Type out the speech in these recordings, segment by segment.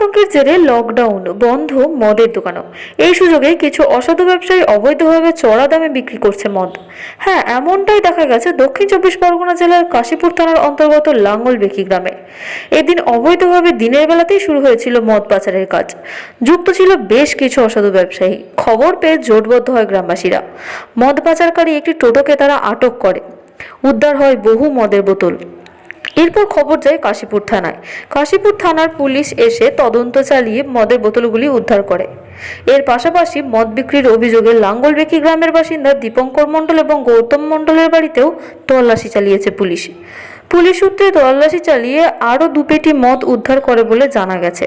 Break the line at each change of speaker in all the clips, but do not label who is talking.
আতঙ্কের জেরে লকডাউন, বন্ধ মদের দোকানও। এই সুযোগে কিছু অসাধু ব্যবসায়ী অবৈধভাবে চড়া দামে বিক্রি করছে মদ। হ্যাঁ, এমনটাই দেখা গেছে দক্ষিণ চব্বিশ পরগনা জেলার কাশীপুর থানার অন্তর্গত লাঙ্গলবেকি গ্রামে। এদিন অবৈধভাবে দিনের বেলাতেই শুরু হয়েছিল মদ পাচারের কাজ। যুক্ত ছিল বেশ কিছু অসাধু ব্যবসায়ী। খবর পেয়ে জোটবদ্ধ হয় গ্রামবাসীরা। মদ পাচারকারী একটি টোটোকে তারা আটক করে। উদ্ধার হয় বহু মদের বোতল। এরপর খবর যায় কাশীপুর থানায়। কাশীপুর থানার পুলিশ এসে তদন্ত চালিয়ে মদের বোতলগুলি উদ্ধার করে। এর পাশাপাশি মদ বিক্রির অভিযোগে লাঙ্গলবেকি গ্রামের বাসিন্দা দীপঙ্কর মণ্ডল এবং গৌতম মণ্ডলের বাড়িতেও তল্লাশি চালিয়েছে পুলিশ। পুলিশ সূত্রে তল্লাশি চালিয়ে আরও 2 পেটি মদ উদ্ধার করে বলে জানা গেছে।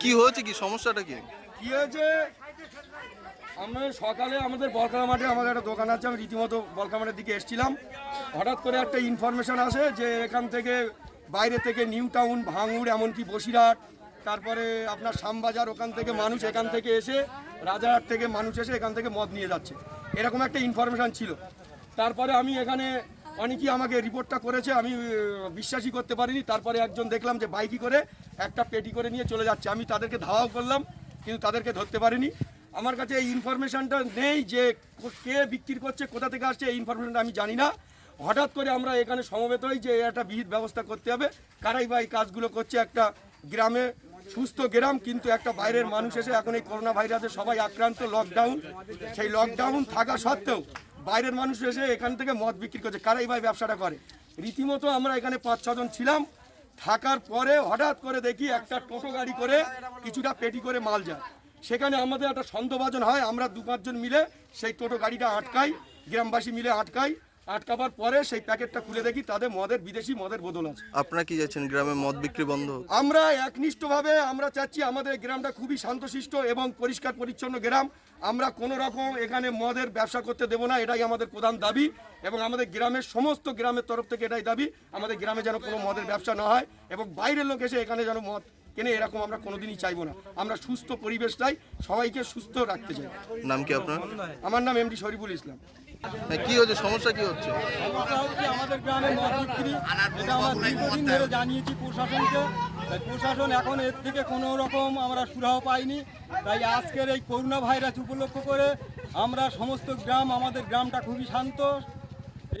কি হয়েছে, কি সমস্যাটা কি
হয়েছে? আমরা সকালে আমাদের বলকামা মাঠে আমাদের একটা দোকান আছে, আমি রীতিমতো বলকামা মাঠের দিকে এসেছিলাম। হঠাৎ করে একটা ইনফরমেশন আসে যে এখান থেকে বাইরে থেকে নিউ টাউন, ভাঙুর, এমনকি বসিরহাট, তারপরে আপনার শ্যামবাজার, ওখান থেকে মানুষ এখান থেকে এসে রাজারহাট থেকে মানুষ এসে এখান থেকে মদ নিয়ে যাচ্ছে, এরকম একটা ইনফরমেশন ছিল। তারপরে আমি এখানে অনেকেই আমাকে রিপোর্টটা করেছে, আমি বিশ্বাসই করতে পারিনি। তারপরে একজন দেখলাম যে বাইকে করে একটা পেটি করে নিয়ে চলে যাচ্ছে। আমি তাদেরকে ধাওয়াও করলাম, কিন্তু তাদেরকে ধরতে পারিনি। আমার কাছে এই ইনফরমেশনটা নেই যে কে বিক্রি করছে, কোথা থেকে আসছে, এই ইনফরমেশনটা আমি জানি না। হঠাৎ করে আমরা এখানে সমবেত হই যে একটা বিহিত ব্যবস্থা করতে হবে, কারাই বা এই কাজগুলো করছে। একটা গ্রামে সুস্থ গ্রাম, কিন্তু একটা বাইরের মানুষ এসে এখন এই করোনা ভাইরাসে সবাই আক্রান্ত, লকডাউন, সেই লকডাউন থাকা সত্ত্বেও বাইরের মানুষ এসে এখান থেকে মদ বিক্রি করছে। কারাই ভাই ব্যবসাটা করে। রীতিমতো আমরা এখানে 5-6 জন ছিলাম। থাকার পরে হঠাৎ করে দেখি একটা টোটো গাড়ি করে কিছুটা পেটি করে মাল যায়। সেখানে আমাদের একটা সন্দেহভাজন হয়, আমরা 2-5 জন মিলে সেই টোটো গাড়িটা আটকাই, গ্রামবাসী মিলে আটকাই। আটকাবার পরে সেই প্যাকেটটা খুলে দেখি তাদের মদের, বিদেশি মদের বোতল আছে।
আপনারা কি চাইছেন, গ্রামে মদ বিক্রি বন্ধ?
আমরা একনিষ্ঠভাবে আমরা চাচ্ছি, আমাদের গ্রামটা খুবই শান্তশিষ্ট এবং পরিষ্কার পরিচ্ছন্ন গ্রাম। আমরা কোনো রকম এখানে মদের ব্যবসা করতে দেব না, এটাই আমাদের প্রধান দাবি। এবং আমাদের গ্রামের সমস্ত গ্রামের তরফ থেকে এটাই দাবি, আমাদের গ্রামে যেন কোনো মদের ব্যবসা না হয় এবং বাইরের লোক এসে এখানে যেন মদ কেনে, এরকম আমরা কোনোদিনই চাইবো না। আমরা সুস্থ পরিবেশ চাই, সবাইকে সুস্থ রাখতে চাই।
নাম কি আপনার?
আমার নাম এমডি শরীফুল ইসলাম।
কি হচ্ছে, সমস্যা কি হচ্ছে?
আমাদের গ্রামে মদ বিক্রি, এটা আমরা দীর্ঘদিন ধরে জানিয়েছি প্রশাসনকে। প্রশাসন এখন এর থেকে কোনো রকম আমরা সুরাহা পাইনি। তাই আজকের এই করোনা ভাইরাস উপলক্ষ করে আমরা সমস্ত গ্রাম, আমাদের গ্রামটা খুবই শান্ত,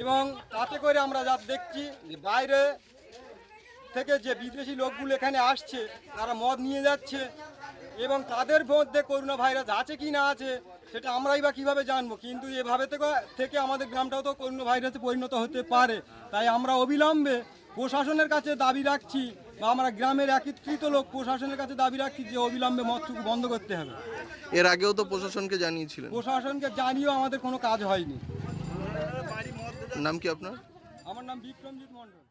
এবং তাতে করে আমরা যা দেখছি যে বাইরে থেকে যে বিদেশি লোকগুলো এখানে আসছে, তারা মদ নিয়ে যাচ্ছে, এবং তাদের মধ্যে করোনা ভাইরাস আছে কি না আছে সেটা আমরাই বা কীভাবে জানবো। কিন্তু এভাবে থেকে আমাদের গ্রামটাও তো করোনা ভাইরাসে পরিণত হতে পারে। তাই আমরা অবিলম্বে প্রশাসনের কাছে দাবি রাখছি, বা আমরা গ্রামের একত্রিত লোক প্রশাসনের কাছে দাবি রাখছি যে অবিলম্বে মদটুকু বন্ধ করতে হবে।
এর আগেও তো প্রশাসনকে জানিয়েছিলেন?
প্রশাসনকে জানিয়েও আমাদের কোনো কাজ হয়নি।
নাম কি আপনার?
আমার নাম বিক্রমজিৎ মণ্ডল।